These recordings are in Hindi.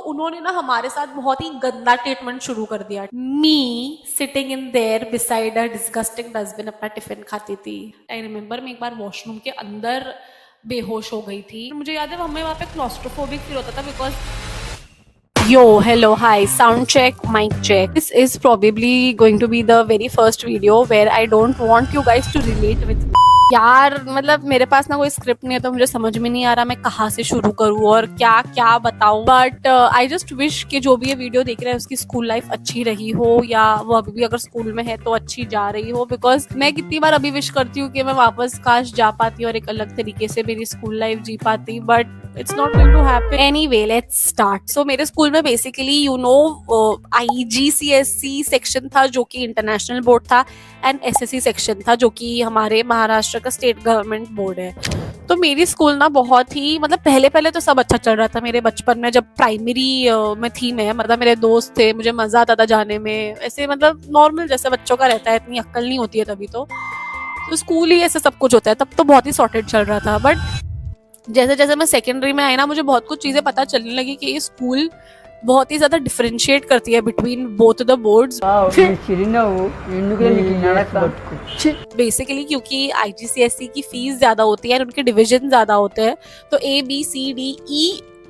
उन्होंने ना हमारे साथ बहुत ही गंदा ट्रीटमेंट शुरू कर दिया। मी sitting in their beside a disgusting dustbin अपना टिफिन खाती थी। आई रिमेम्बर मैं एक बार वॉशरूम के अंदर बेहोश हो गई थी। मुझे याद है हमें वहाँ पे क्लॉस्ट्रोफोबिक फील होता था because Yo, hello, hi, sound check, mic check. This is probably going to be the very first video where I don't want you guys to relate with me. यार मतलब मेरे पास ना कोई स्क्रिप्ट नहीं है तो मुझे समझ में नहीं आ रहा मैं कहाँ से शुरू करूँ और क्या क्या बताऊँ। बट आई जस्ट विश कि जो भी ये वीडियो देख रहा है उसकी स्कूल लाइफ अच्छी रही हो या वो अभी भी अगर स्कूल में है तो अच्छी जा रही हो। बिकॉज मैं कितनी बार अभी विश करती हूँ कि मैं वापस काश जा पाती और एक अलग तरीके से मेरी स्कूल लाइफ जी पाती, but it's not going to happen. Anyway let's start. So मेरे स्कूल में basically you know IGCSE section था जो कि इंटरनेशनल बोर्ड था एंड SSE सेक्शन था जो कि हमारे महाराष्ट्र का स्टेट गवर्नमेंट बोर्ड है। तो मेरी स्कूल ना बहुत ही मतलब पहले तो सब अच्छा चल रहा था। मेरे बचपन में जब प्राइमरी में थी मैं, मतलब मेरे दोस्त थे, मुझे मजा आता था जाने में, ऐसे मतलब नॉर्मल जैसे बच्चों का रहता है, इतनी अक्ल नहीं होती है तभी तो स्कूल ही ऐसे सब कुछ होता है, तब तो बहुत ही सॉर्टेड चल रहा था। बट जैसे जैसे मैं सेकेंडरी में आई ना मुझे बहुत कुछ चीजें पता चलने लगी कि ये स्कूल बहुत ही ज्यादा डिफरेंशिएट करती है between both the boards. Basically क्योंकि IGCSE की फीस ज्यादा होती है और उनके डिवीजन ज्यादा होते हैं, तो ABCDE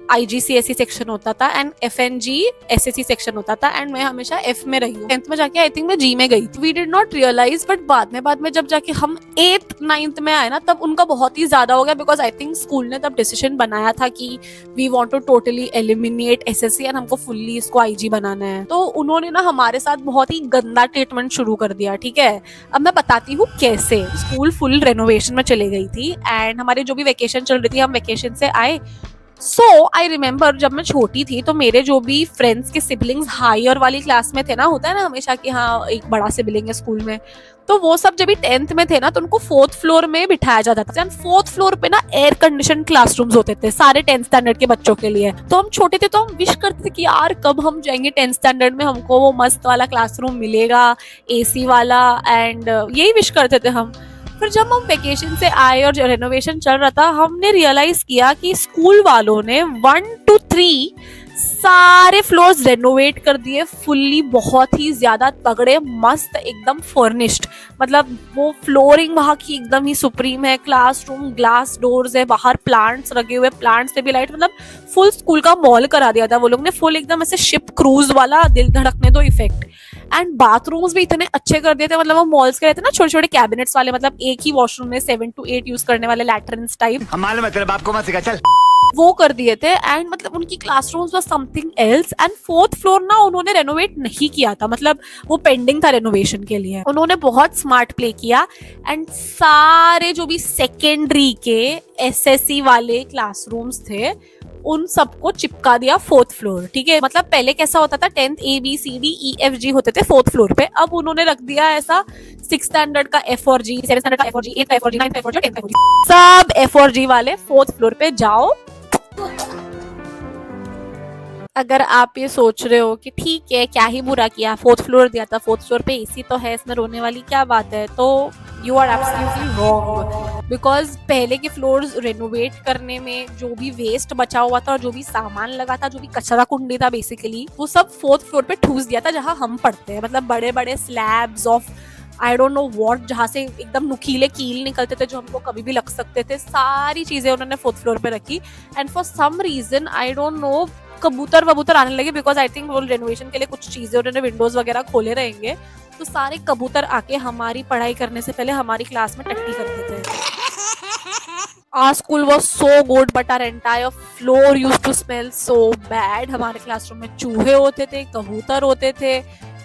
IGCSE सेक्शन होता था एंड FNG SSE सेक्शन होता था एंड मैं हमेशा F में रही हूँ। 10th में जाके आई थिंक मैं G में गई थी। We did not realise, but बाद में जब जाके हम 8th 9th में आए ना तब उनका बहुत ही ज्यादा हो गया। बिकॉज आई थिंक स्कूल ने तब डिसीजन बनाया था कि we want to totally eliminate SSE and हमको फुल्ली इसको IG बनाना है। तो उन्होंने ना हमारे साथ बहुत ही गंदा ट्रीटमेंट शुरू कर दिया। ठीक है, अब मैं बताती हूँ कैसे। स्कूल फुल रेनोवेशन में चली गई थी एंड हमारी जो भी वेकेशन चल रही थी हम वेकेशन से आए। सो आई रिमेम्बर जब मैं छोटी थी तो मेरे जो भी फ्रेंड्स के सिबलिंग्स हायर वाली क्लास में थे ना, होता है ना हमेशा कि हाँ एक बड़ा सिबलिंग है स्कूल में, तो वो सब जब भी 10th में थे ना तो उनको 4th फ्लोर में बिठाया जाता था। 4th फ्लोर पे ना एयर कंडीशन क्लासरूम्स होते थे सारे 10th स्टैंडर्ड के बच्चों के लिए। तो हम छोटे थे तो हम विश करते थे कि यार कब हम जाएंगे 10th स्टैंडर्ड में, हमको वो मस्त वाला क्लासरूम मिलेगा AC वाला, एंड यही विश करते थे हम। फिर जब हम वेकेशन से आए और रेनोवेशन चल रहा था हमने रियलाइज किया कि स्कूल वालों ने 1 to 3 सारे फ्लोर्स रेनोवेट कर दिए फुल्ली, बहुत ही ज्यादा तगड़े मस्त एकदम फर्निश्ड। मतलब वो फ्लोरिंग वहाँ की एकदम ही सुप्रीम है, क्लासरूम ग्लास डोर्स है, बाहर प्लांट्स लगे हुए, प्लांट्स से भी लाइट, मतलब फुल स्कूल का मॉल करा दिया था वो लोग ने, फुल एकदम ऐसे शिप क्रूज वाला दिल धड़कने दो इफेक्ट। एंड बाथरूम्स भी इतने अच्छे कर दिए थे, मतलब वो मॉल्स के रहते ना छोटे छोटे कैबिनेट्स वाले, मतलब एक ही वॉशरूम में 7 to 8 यूज करने वाले लैट्रिन्स टाइप, मालूम है तेरे बाप को मत सिखा चल, वो कर दिए थे। एंड मतलब उनकी classrooms was something else. And 4th floor ना उन्होंने रेनोवेट नहीं किया था, मतलब वो पेंडिंग था रेनोवेशन के लिए। उन्होंने बहुत स्मार्ट प्ले किया एंड सारे जो भी सेकेंडरी के SSE वाले क्लासरूम्स थे उन सबको चिपका दिया 4th फ्लोर। ठीक है, मतलब पहले कैसा होता था 10th ABCDEFG होते थे 4th फ्लोर पे, अब उन्होंने रख दिया ऐसा 6th स्टैंडर्ड का F और G, 7th स्टैंडर्ड का F और G, 8th का F और G, 9th का F और G, 10th का F और G, सब F और G वाले 4th फ्लोर पे जाओ। अगर आप ये सोच रहे हो कि ठीक है क्या ही बुरा किया, 4th फ्लोर दिया था, 4th फ्लोर पे AC तो है, इसमें रोने वाली क्या बात है, तो you are absolutely wrong. Because पहले के फ्लोर्स रेनोवेट करने में जो भी वेस्ट बचा हुआ था और जो भी सामान लगा था, जो भी कचरा कुंडी था बेसिकली, वो सब 4th फ्लोर पे ठूस दिया था जहाँ हम पढ़ते हैं। मतलब बड़े बड़े slabs of I don't know what, जहाँ से एकदम नुकीले कील निकलते थे जो हमको कभी भी लग सकते थे, सारी चीजें उन्होंने 4th फ्लोर पे रखी। And for some reason I don't know कबूतर वबूतर आने लगे, बिकॉज आई थिंक वो रेनोवेशन के लिए कुछ चीजें उन्होंने विंडोज वगैरह खोले रहेंगे, तो सारे कबूतर आके हमारी पढ़ाई करने से पहले हमारी क्लास में टट्टी करते थे। Our school was so good, but our entire floor used to smell so bad. हमारे क्लासरूम में चूहे होते थे, कबूतर होते थे,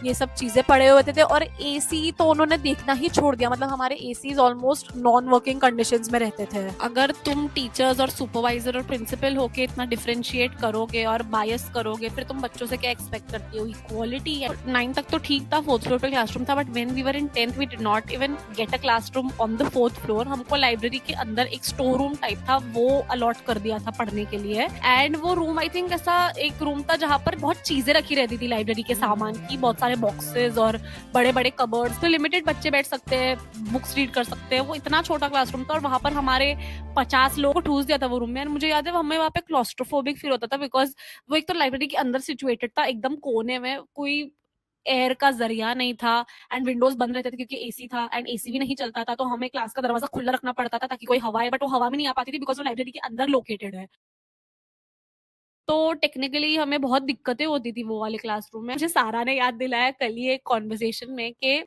ये सब चीजें पड़े हुए थे। और AC तो उन्होंने देखना ही छोड़ दिया, मतलब हमारे ACs almost non working conditions में रहते थे। अगर तुम टीचर्स और सुपरवाइजर और प्रिंसिपल होके इतना डिफरेंशिएट करोगे और बायस करोगे, फिर तुम बच्चों से क्या एक्सपेक्ट करती हो? इक्वालिटी है। 9 तक तो ठीक था, 4th फ्लोर पे क्लासरूम था, but when we were in 10th we did not even get a classroom on the 4th floor. हमको लाइब्रेरी के अंदर एक स्टोर रूम टाइप था, वो अलॉट कर दिया था पढ़ने के लिए। एंड वो रूम आई थिंक ऐसा एक रूम था जहाँ पर बहुत चीजें रखी रहती थी लाइब्रेरी के सामान की, बहुत सारे सारे बॉक्सेस और बड़े बड़े कबर्ड्स, तो लिमिटेड बच्चे बैठ सकते हैं, बुक्स रीड कर सकते हैं। वो इतना छोटा क्लासरूम था और वहां पर हमारे 50 लोगों को ठूस दिया था वो रूम में। मुझे याद है हमें वहाँ पे क्लॉस्ट्रोफोबिक फील होता था, बिकॉज वो एक तो लाइब्रेरी के अंदर सिचुएटेड था, एकदम कोने में, कोई एयर का जरिया नहीं था एंड विंडोज बंद रहते थे क्योंकि एसी था एंड एसी भी नहीं चलता था, तो हमें क्लास का दरवाजा खुला रखना पड़ता था ताकि कोई हवा आए, बट वो हवा भी नहीं आ पाती थी बिकॉज वो लाइब्रेरी के अंदर लोकेटेड है। तो टेक्निकली हमें बहुत दिक्कतें होती थी वो वाले क्लासरूम में। मुझे सारा ने याद दिलाया कल ही एक कॉन्वर्सेशन में कि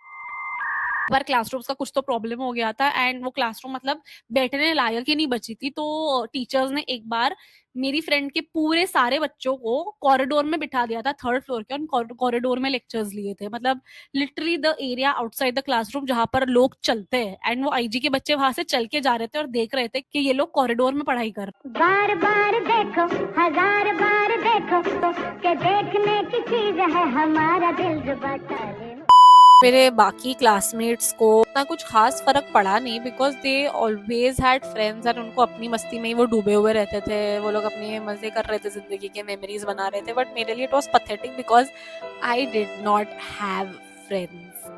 पर क्लासरूम्स का कुछ तो प्रॉब्लम हो गया था एंड वो क्लासरूम मतलब बैठने लायक ही नहीं बची थी। तो टीचर्स ने एक बार मेरी फ्रेंड के पूरे सारे बच्चों को कॉरिडोर में बिठा दिया था, 3rd फ्लोर के, और कॉरिडोर में लेक्चर्स लिए थे। मतलब literally the area outside the classroom जहां पर लोग चलते हैं, एंड वो आईजी के बच्चे वहां से चल के जा रहे थे और देख रहे थे कि ये लोग कॉरिडोर में पढ़ाई कर रहे हैं। बार बार देखो, हजार बार देखो, कि देखने की चीज है हमारा दिल जो बता ले। मेरे बाकी क्लासमेट्स को इतना कुछ खास फर्क पड़ा नहीं, because they always had friends and उनको अपनी मस्ती में ही वो डूबे हुए रहते थे। वो लोग अपने मजे कर रहे थे, जिंदगी के मेमोरीज बना रहे थे। बट मेरे लिए it was pathetic because I did not have friends.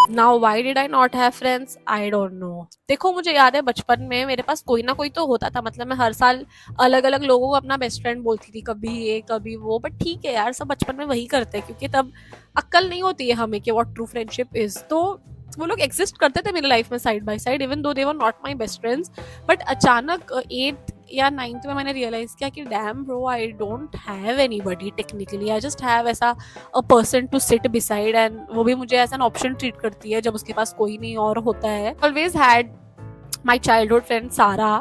Now why did I not have friends, I don't no. देखो मुझे याद है बचपन में मेरे पास कोई ना कोई तो होता था, मतलब मैं हर साल अलग अलग लोगों को अपना बेस्ट फ्रेंड बोलती थी, कभी ये कभी वो। बट ठीक है यार, सब बचपन में वही करते हैं क्योंकि तब अक्ल नहीं होती है हमें कि व्हाट ट्रू फ्रेंडशिप इज। तो वो लोग एग्जिस्ट करते थे मेरी लाइफ में side by side, even though they were not my best friends. But अचानक 8th या 9th में मैंने रियलाइज किया कि damn bro, I don't have anybody technically, I just have ऐसा a person to sit beside, and वो भी मुझे एज एन ऑप्शन ट्रीट करती है जब उसके पास कोई नहीं और होता है। Always had my childhood friend सारा,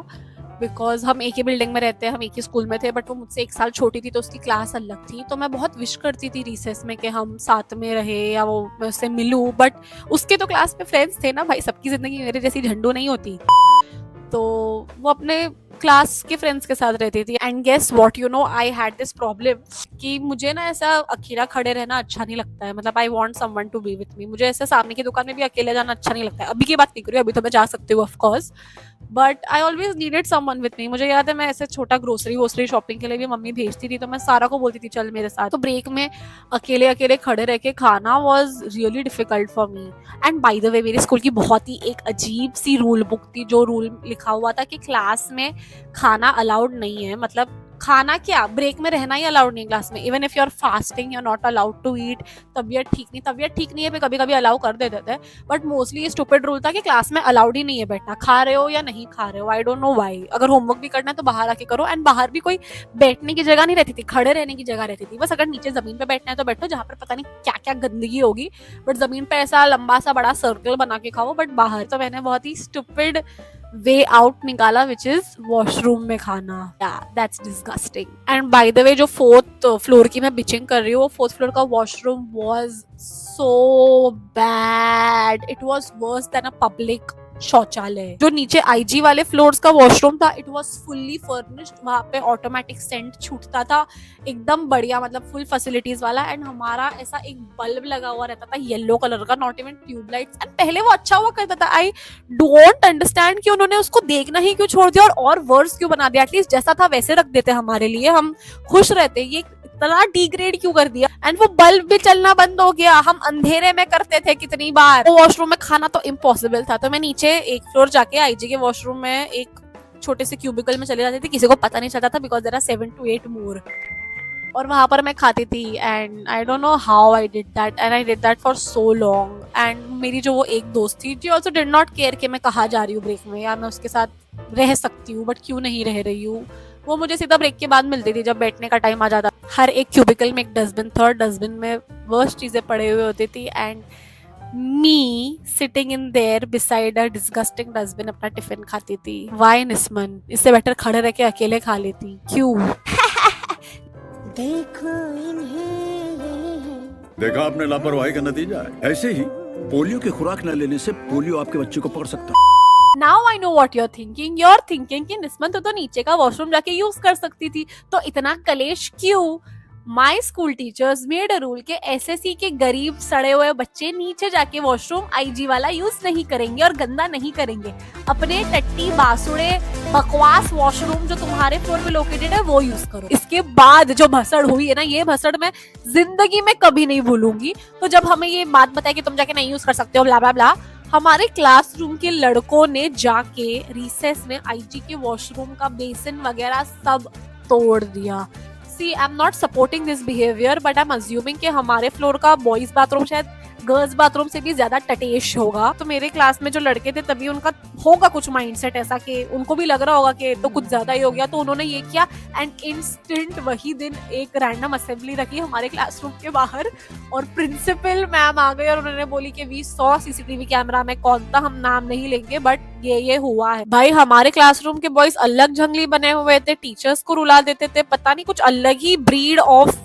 बिकॉज हम एक ही बिल्डिंग में रहते हैं, हम एक ही स्कूल में थे, बट वो मुझसे 1 साल छोटी थी तो उसकी क्लास अलग थी। तो मैं बहुत विश करती थी रिसेस में कि हम साथ में रहे या वो मैं उससे मिलूं, बट उसके तो क्लास में फ्रेंड्स थे ना भाई, सबकी जिंदगी मेरे जैसी झंडू नहीं होती। तो वो अपने क्लास के फ्रेंड्स के साथ रहती थी। And guess what, you know, I had this problem कि मुझे ना ऐसा अकेला खड़े रहना अच्छा नहीं लगता है। मतलब I want someone to be with me. मुझे ऐसे सामने की दुकान में भी अकेले जाना अच्छा नहीं लगता है। अभी की बात नहीं कर रही हूँ, अभी तो मैं जा सकती हूँ of course, but I always needed someone with me. मुझे याद है मैं ऐसे छोटा ग्रोसरी शॉपिंग के लिए भी मम्मी भेजती थी, तो मैं सारा को बोलती थी चल मेरे साथ। तो ब्रेक में अकेले अकेले खड़े रह के खाना was really difficult for me. And by the way, मेरे स्कूल की बहुत ही एक अजीब सी रूल बुक थी, जो रूल लिखा हुआ था कि क्लास में खाना अलाउड नहीं है। मतलब खाना क्या, ब्रेक में रहना ही अलाउड नहीं है क्लास में। Even if you are fasting, you are not allowed to eat. तबीयत ठीक नहीं है पे कभी कभी अलाउ कर देते थे, बट मोस्टली ये स्टूपिड रूल था कि क्लास में अलाउड ही नहीं है बैठना, खा रहे हो या नहीं खा रहे हो। आई डोंट नो व्हाई। अगर होमवर्क भी करना है तो बाहर आके करो। एंड बाहर भी कोई बैठने की जगह नहीं रहती थी, खड़े रहने की जगह रहती थी बस। अगर नीचे जमीन पे बैठना है तो बैठो, जहाँ पर पता नहीं क्या क्या गंदगी होगी, बट जमीन पे ऐसा लंबा सा बड़ा सर्कल बना के खाओ। बट बाहर तो मैंने बहुत ही स्टूपिड वे आउट निकाला, विच इज वॉशरूम में खाना। That's disgusting. And by the way, जो 4th फ्लोर की मैं बिचिंग कर रही हूँ, वो 4th फ्लोर का washroom was so bad, it was worse than a public शौचालय। जो नीचे आईजी वाले फ्लोर्स का वॉशरूम था, इट वाज फुल्ली फर्निश्ड, वहां पे ऑटोमेटिक सेंट छूटता था, एकदम बढ़िया, मतलब फुल फैसिलिटीज वाला। एंड हमारा ऐसा एक बल्ब लगा हुआ रहता था येलो कलर का, नॉट इवन ट्यूबलाइट्स। एंड पहले वो अच्छा हुआ करता था। आई डोंट अंडरस्टैंड कि उन्होंने उसको देखना ही क्यों छोड़ दिया और वर्स क्यों बना दिया। एटलीस्ट जैसा था वैसे रख देते हमारे लिए, हम खुश रहते। ये इतना डिग्रेड क्यों कर दिया। एंड वो बल्ब भी चलना बंद हो गया, हम अंधेरे में करते थे कितनी बार। वो वॉशरूम में खाना तो इम्पॉसिबल था, तो मैं नीचे 1 फ्लोर जाके आईजी के वॉशरूम में एक छोटे से क्यूबिकल में चले जाती थी, किसी को पता नहीं चलता था बिकॉज देयर आर 7 to 8 मोर, और वहां पर मैं खाती थी। And I don't know how I did that, and I did that for so long. And मेरी जो वो एक दोस्त थी, she also did not care कि मैं कहाँ जा रही हूँ ब्रेक में, या मैं उसके साथ रह सकती हूँ बट क्यों नहीं रह रही हूँ। वो मुझे सीधा ब्रेक के बाद मिलती थी जब बैठने का टाइम आ जाता। हर एक क्यूबिकल में एक डस्टबिन था, और डस्टबिन में वर्स्ट चीजें पड़े हुए होती थी। And me sitting in their beside a disgusting dustbin अपना टिफिन खाती थी। वाई निस्मन, इससे बेटर खड़े रह के अकेले खा लेती। क्यों? देखा आपने लापरवाही का नतीजा है। ऐसे ही पोलियो की खुराक न लेने से पोलियो आपके बच्चे को पकड़ सकता है। Now I know what you're thinking. You're thinking कि निस्मन तो नीचे का वॉशरूम जाके यूज कर सकती थी, तो इतना कलेश क्यों? My school teachers made a rule के एसएससी के गरीब सड़े हुए बच्चे नीचे जाके वॉशरूम आईजी वाला यूज नहीं करेंगे और गंदा नहीं करेंगे। अपने टट्टी बासुड़े बकवास वॉशरूम जो तुम्हारे फ्लोर पे लोकेटेड है वो यूज करो। इसके बाद जो भसड़ हुई है ना, ये भसड़ मैं जिंदगी में कभी नहीं भूलूंगी। तो जब हमें ये बात बताया कि तुम जाके नहीं यूज कर सकते हो ब्ला ब्ला ब्ला, हमारे क्लासरूम के लड़कों ने जाके रिसेस में आईजी के वॉशरूम का बेसिन वगैरह सब तोड़ दिया। See I am not supporting this behaviour, but I am assuming कि हमारे फ्लोर का बॉयज बाथरूम शायद गर्ल्स बाथरूम से भी ज्यादा टटेश होगा। तो मेरे क्लास में जो लड़के थे तभी उनका होगा कुछ माइंडसेट ऐसा कि उनको भी लग रहा होगा कि तो कुछ ज्यादा ही हो गया, तो उन्होंने ये किया एंड इंस्टेंट वही दिन एक रैंडम असेंबली रखी हमारे क्लासरूम के बाहर और प्रिंसिपल मैम आ गई और उन्होंने बोली कि वी सॉ सीसीटीवी कैमरा में, कौन था हम नाम नहीं लेंगे बट ये हुआ है। भाई हमारे क्लासरूम के बॉयज अलग जंगली बने हुए थे, टीचर्स को रुला देते थे, पता नहीं कुछ अलग ही ब्रीड ऑफ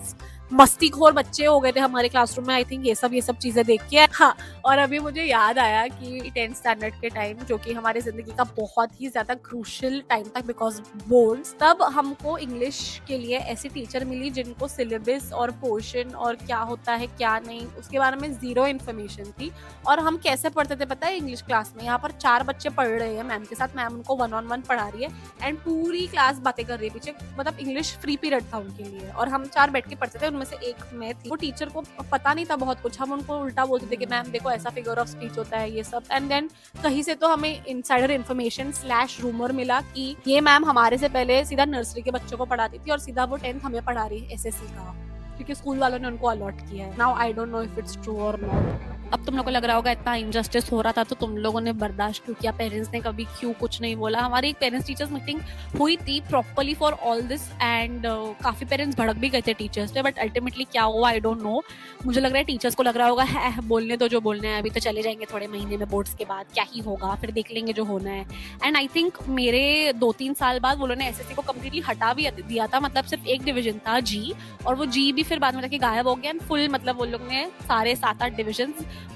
मस्तीखोर बच्चे हो गए थे हमारे क्लासरूम में। आई थिंक ये सब चीजें देख के हाँ। और अभी मुझे याद आया कि 10th स्टैंडर्ड के टाइम, जो कि हमारी जिंदगी का बहुत ही ज्यादा क्रूशियल टाइम था बिकॉज बोर्ड्स, तब हमको इंग्लिश के लिए ऐसी टीचर मिली जिनको सिलेबस और पोर्शन और क्या होता है क्या नहीं उसके बारे में जीरो इन्फॉर्मेशन थी। और हम कैसे पढ़ते थे पता है इंग्लिश क्लास में, यहाँ पर 4 बच्चे पढ़ रहे हैं मैम के साथ, मैम उनको 1-on-1 पढ़ा रही है एंड पूरी क्लास बातें कर रही है पीछे, मतलब इंग्लिश फ्री पीरियड था उनके लिए और हम 4 बैठ के पढ़ते थे, उनमें से एक मैं थी। वो टीचर को पता नहीं था बहुत कुछ, हम उनको उल्टा बोलते थे कि मैम देखो ऐसा फिगर ऑफ स्पीच होता है ये सब। एंड देन कहीं से तो हमें इनसाइडर इन्फॉर्मेशन / रूमर मिला कि ये मैम हमारे से पहले सीधा नर्सरी के बच्चों को पढ़ाती थी और सीधा वो 10th हमें पढ़ा रही है एसएससी का, क्योंकि स्कूल वालों ने उनको अलॉट किया है। Now I don't know if it's true और नॉट। अब तुम लोगों को लग रहा होगा इतना इनजस्टिस हो रहा था तो तुम लोगों ने बर्दाश्त क्यों किया, पेरेंट्स ने कभी क्यों कुछ नहीं बोला। हमारी एक पेरेंट्स टीचर्स मीटिंग हुई थी properly for all this and काफी पेरेंट्स भड़क भी गए थे टीचर्स पे, बट अल्टीमेटली क्या हुआ आई डोंट नो। मुझे लग रहा है टीचर्स को लग रहा होगा है बोलने दो जो बोलना है, अभी तो चले जाएंगे थोड़े महीने में बोर्ड्स के बाद, क्या ही होगा फिर देख लेंगे जो होना है। एंड आई थिंक मेरे 2-3 साल बाद वो लोगों ने एसएससी को कम्प्लीटली हटा भी दिया था, मतलब सिर्फ एक डिवीजन था जी, और वो जी भी फिर बाद में जाके गायब हो गया एंड फुल मतलब वो लोग ने सारे 7-8 डिविजन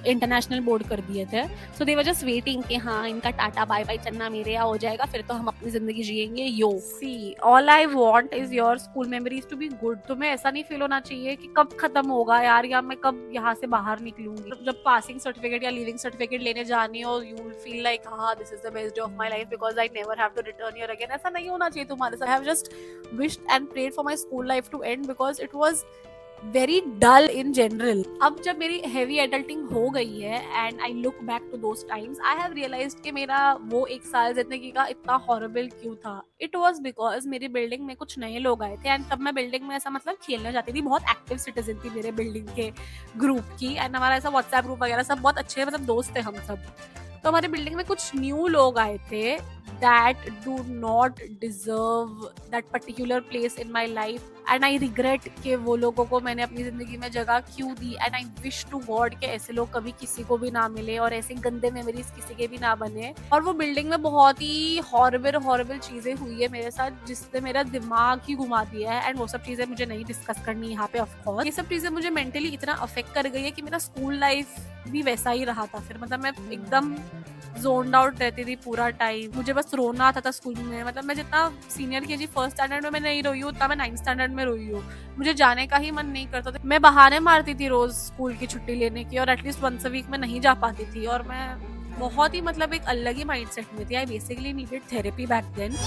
इंटरनेशनल बोर्ड कर दिए थे। सो दे वर जस्ट वेटिंग कि हाँ इनका टाटा बाय बाय चन्ना मेरे यहाँ हो जाएगा फिर तो हम अपनी जिंदगी जिएंगे। Yo see all I want is your school memories to be good. तुम्हें ऐसा नहीं फील होना चाहिए कि कब खत्म होगा यार, या मैं कब यहाँ से बाहर निकलूंगी। जब पासिंग सर्टिफिकेट या लीविंग सर्टिफिकेट लेने जानी हो यू विल फील लाइक हाँ this is the best day of my life because I never have to return here again. ऐसा नहीं होना चाहिए तुम्हारे साथ। I have just wished and prayed for my school life to end because it was very dull in general. अब जब मेरी हेवी एडल्टिंग हो गई है and I look back to those times I have realized कि मेरा वो 1 साल जिंदगी का इतना हॉरिबल क्यों था। इट वाज बिकॉज मेरी बिल्डिंग में कुछ नए लोग आए थे एंड तब मैं बिल्डिंग में ऐसा मतलब खेलने जाती थी, बहुत एक्टिव सिटीजन थी मेरे बिल्डिंग के ग्रुप की एंड हमारा ऐसा व्हाट्सएप ग्रुप वगैरह सब बहुत अच्छे मतलब दोस्त थे हम सब। तो हमारे बिल्डिंग में कुछ न्यू लोग आए थे that do not deserve that particular place in my life and I regret कि वो लोगों को मैंने अपनी जिंदगी में जगह क्यों दी and I wish to God कि ऐसे लोग कभी किसी को भी ना मिले और ऐसे गंदे मेमोरीज किसी के भी ना बने। और वो बिल्डिंग में बहुत ही हॉरिबल चीजें हुई है मेरे साथ जिसने मेरा दिमाग ही घुमा दिया है एंड वो सब चीजें मुझे नहीं डिस्कस करनी यहाँ पे ऑफ कोर्स। ये सब चीजें मुझे मेंटली इतना अफेक्ट कर गई है कि मेरा स्कूल लाइफ भी वैसा ही रहा था। फिर मतलब मैं एकदम जोन्ड आउट रहती थी पूरा टाइम, मुझे बस रोना आता था स्कूल में। मतलब मैं जितना सीनियर केजी 1st स्टैंडर्ड में मैं नहीं रोई हूँ उतना मैं 9th स्टैंडर्ड में रोई हूँ। मुझे जाने का ही मन नहीं करता था, मैं बहाने मारती थी रोज स्कूल की छुट्टी लेने की और एटलीस्ट वंस अ वीक में नहीं जा पाती थी और मैं बहुत ही मतलब एक अलग ही माइंडसेट में थी। I basically needed therapy back then.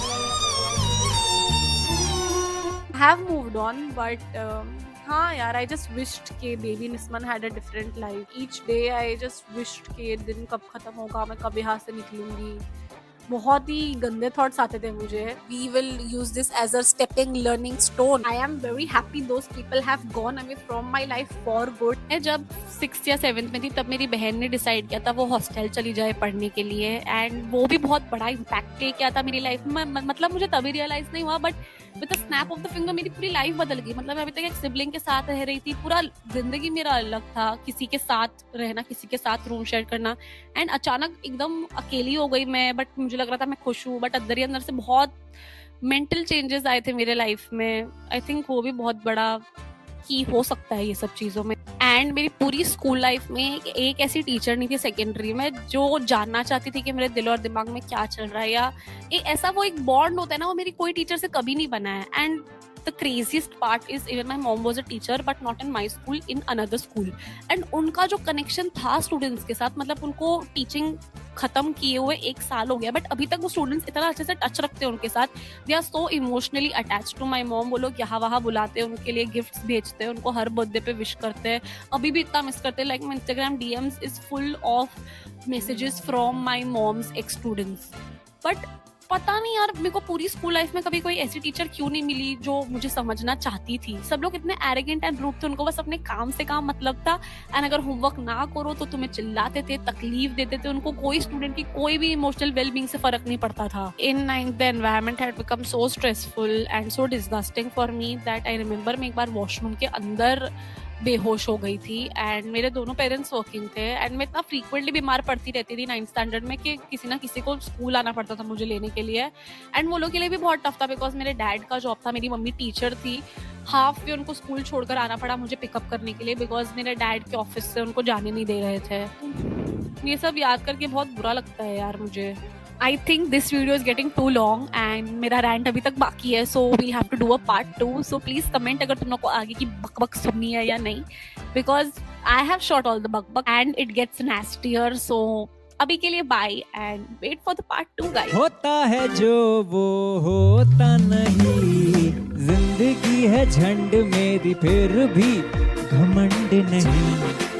Have moved on but हाँ यार आई जस्ट विश्ड के बेबी निस्मन had a different life. Each day I just wished के दिन कब खत्म होगा, मैं कब यहाँ से निकलूंगी। बहुत ही गंदे थॉट्स आते थे मुझे। We will use this as a stepping learning stone. I am very happy those people have gone away from my life for good. मैं जब 6th या 7th में थी तब मेरी बहन ने डिसाइड किया था वो हॉस्टल चली जाए पढ़ने के लिए एंड वो भी बहुत बड़ा इम्पैक्ट प्ले किया था मेरी लाइफ में। मतलब मुझे तभी रियलाइज नहीं हुआ but with the snap of the finger मेरी पूरी लाइफ बदल गई। मतलब मैं अभी तक एक सिबलिंग के साथ रह रही थी, पूरा जिंदगी मेरा अलग था, किसी के साथ रहना, किसी के साथ रूम शेयर करना एंड अचानक एकदम अकेली हो गई मैं। बट मुझे लग रहा था मैं खुश हूँ बट अंदर से बहुत मेंटल चेंजेस आए थे मेरे लाइफ में। आई थिंक वो भी बहुत बड़ा की हो सकता है ये सब चीजों में। एंड मेरी पूरी स्कूल लाइफ में एक ऐसी टीचर नहीं थी सेकेंडरी में जो जानना चाहती थी कि मेरे दिल और दिमाग में क्या चल रहा है, या एक ऐसा वो एक बॉन्ड होता है ना, वो मेरी कोई टीचर से कभी नहीं बना है। And the craziest part is even my mom was a teacher but not in my school, in another school. And उनका जो connection था students के साथ, मतलब उनको teaching खत्म किए हुए 1 साल हो गया, बट अभी तक वो स्टूडेंट्स इतना अच्छे से टच रखते हैं उनके साथ. They are so emotionally attached to my mom. वो लोग यहाँ वहाँ बुलाते हैं, उनके लिए गिफ्ट्स भेजते हैं, उनको हर बर्थडे पे विश करते हैं. अभी भी इतना मिस करते हैं. Like my Instagram DMs is full of messages from my mom's x students. But पता नहीं यार, मेरे को पूरी स्कूल लाइफ में कभी कोई ऐसी टीचर क्यों नहीं मिली जो मुझे समझना चाहती थी. सब लोग इतने एरोगेंट एंड रूड थे, उनको बस अपने काम से काम मतलब था. एंड अगर होमवर्क ना करो तो तुम्हें चिल्लाते थे, तकलीफ देते थे. उनको कोई स्टूडेंट की कोई भी इमोशनल वेलबींग से फर्क नहीं पड़ता था. इन 9th the environment had become so stressful and so disgusting for me that I remember मैं एक बार वॉशरूम के अंदर बेहोश हो गई थी. एंड मेरे दोनों पेरेंट्स वर्किंग थे एंड मैं इतना फ्रीक्वेंटली बीमार पड़ती रहती थी 9th स्टैंडर्ड में कि किसी ना किसी को स्कूल आना पड़ता था मुझे लेने के लिए. एंड वो लोग के लिए भी बहुत टफ था बिकॉज मेरे डैड का जॉब था, मेरी मम्मी टीचर थी. हाफ भी उनको स्कूल छोड़कर आना पड़ा मुझे पिकअप करने के लिए बिकॉज मेरे डैड के ऑफिस से उनको जाने नहीं दे रहे थे. ये सब याद करके बहुत बुरा लगता है यार मुझे. I think this video is getting too long and मेरा rant अभी तक बाकी है, so we'll have to do a part 2. So please comment अगर तुम लोग को आगे की बकबक सुननी है या नहीं, because I have shot all the बकबक and it gets nastier. So अभी के लिए bye and wait for the part 2 guys. होता है जो वो होता नहीं, जिंदगी है झंड मेरी फिर भी घमंड नहीं.